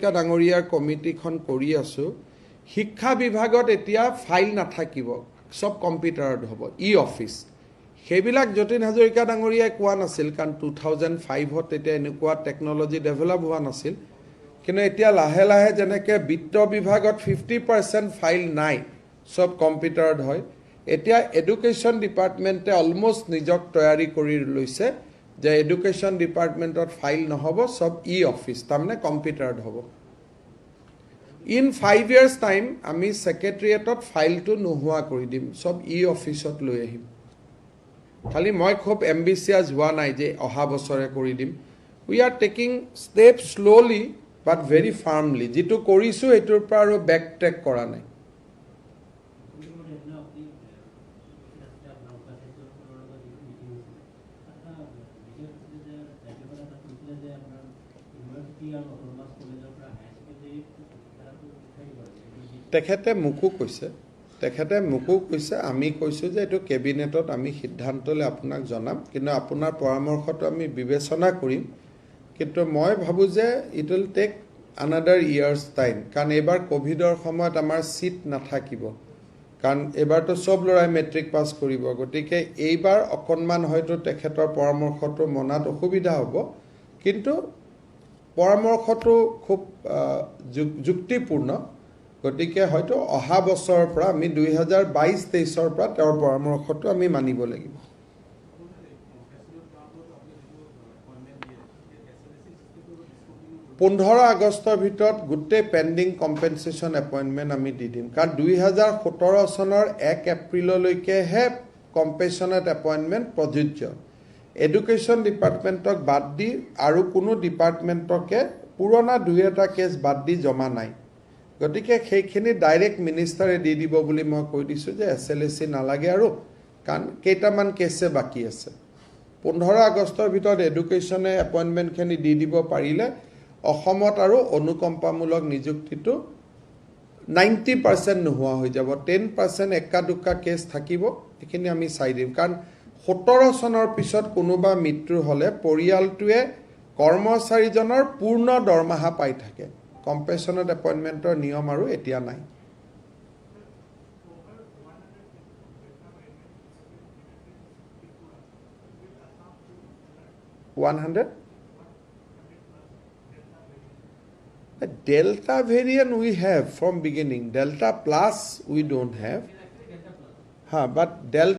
হাজৰিকা ডাঙৰীয়াৰ কমিটিখন কৰি আছোঁ শিক্ষা বিভাগত এতিয়া ফাইল নাথাকিব সব কম্পিউটাৰত হ'ব ই অফিচ সেইবিলাক যতীন হাজৰিকা ডাঙৰীয়াই কোৱা নাছিল কাৰণ 2005ত তেতিয়া এনেকুৱা টেকনলজি ডেভেলপ হোৱা নাছিল কিন্তু এতিয়া লাহে লাহে যেনেকৈ বিত্ত বিভাগত 50% ফাইল নাই সব কম্পিউটাৰত হয় এতিয়া এডুকেশ্যন ডিপাৰ্টমেণ্টে অলমোষ্ট নিজক তৈয়াৰী কৰি লৈছে যে এডুকেশ্যন ডিপাৰ্টমেণ্টত ফাইল নহ'ব সব ই অফিচ তাৰমানে কম্পিউটাৰত হ'ব ইন 5 years টাইম আমি সেক্ৰেটাৰিয়েটত ফাইলটো নোহোৱা কৰি দিম সব ই অফিচত লৈ আহিম খালি মই খুব এম্বিচিয়াছ হোৱা নাই যে অহা বছৰে কৰি দিম we are taking step slowly but very firmly যেটো কৰিছোঁ এটোৰ পৰা আৰু বেক ট্ৰেক কৰা নাই তেখেতে মোকো কৈছে আমি কৈছোঁ যে এইটো কেবিনেটত আমি সিদ্ধান্তলৈ আপোনাক জনাম কিন্তু আপোনাৰ পৰামৰ্শটো আমি বিবেচনা কৰিম কিন্তু মই ভাবোঁ যে it will take another years time কাৰণ এইবাৰ কোভিডৰ সময়ত আমাৰ চিট নাথাকিব কাৰণ এইবাৰতো সব ল'ৰাই মেট্ৰিক পাছ কৰিব গতিকে এইবাৰ অকণমান হয়তো তেখেতৰ পৰামৰ্শটো মনাত অসুবিধা হ'ব কিন্তু পৰামৰ্শটো খুব যুক্তিপূৰ্ণ গতিকে হয়তো অহা বছৰৰ পৰা আমি 2022-23ৰ পৰা তেওঁৰ পৰামৰ্শটো আমি মানিব লাগিব 15 আগষ্টৰ ভিতৰত গোটেই পেণ্ডিং কম্পেনচেশ্যন এপইণ্টমেণ্ট আমি দি দিম কাৰণ 2017 চনৰ 1 এপ্ৰিললৈকেহে কম্পেনচেশ্যনেট এপইণ্টমেণ্ট প্ৰযোজ্য এডুকেশ্যন ডিপাৰ্টমেণ্টক বাদ দি আৰু কোনো ডিপাৰ্টমেণ্টকে পুৰণা 2-এটা কেছ বাদ দি জমা নাই গতিকে সেইখিনি ডাইৰেক্ট মিনিষ্টাৰে দি দিব বুলি মই কৈ দিছোঁ যে SLSC নালাগে আৰু কাৰণ কেইটামান কেছে বাকী আছে 15 আগষ্টৰ ভিতৰত এডুকেশ্যনে এপইণ্টমেণ্টখিনি দি দিব পাৰিলে অসমত আৰু অনুকম্পামূলক নিযুক্তিটো 90% নোহোৱা হৈ যাব 10% এক্কা দুক্কা কেছ থাকিব এইখিনি আমি চাই দিম কাৰণ 17 চনৰ পিছত কোনোবা মৃত্যু হ'লে পৰিয়ালটোৱে কৰ্মচাৰীজনৰ পূৰ্ণ দৰমহা পাই থাকে কম্পেনচেশ্যনেট এপইণ্টমেণ্টৰ নিয়ম আৰু এতিয়া নাই 100 Delta variant we have from beginning Delta plus we don't have but Delta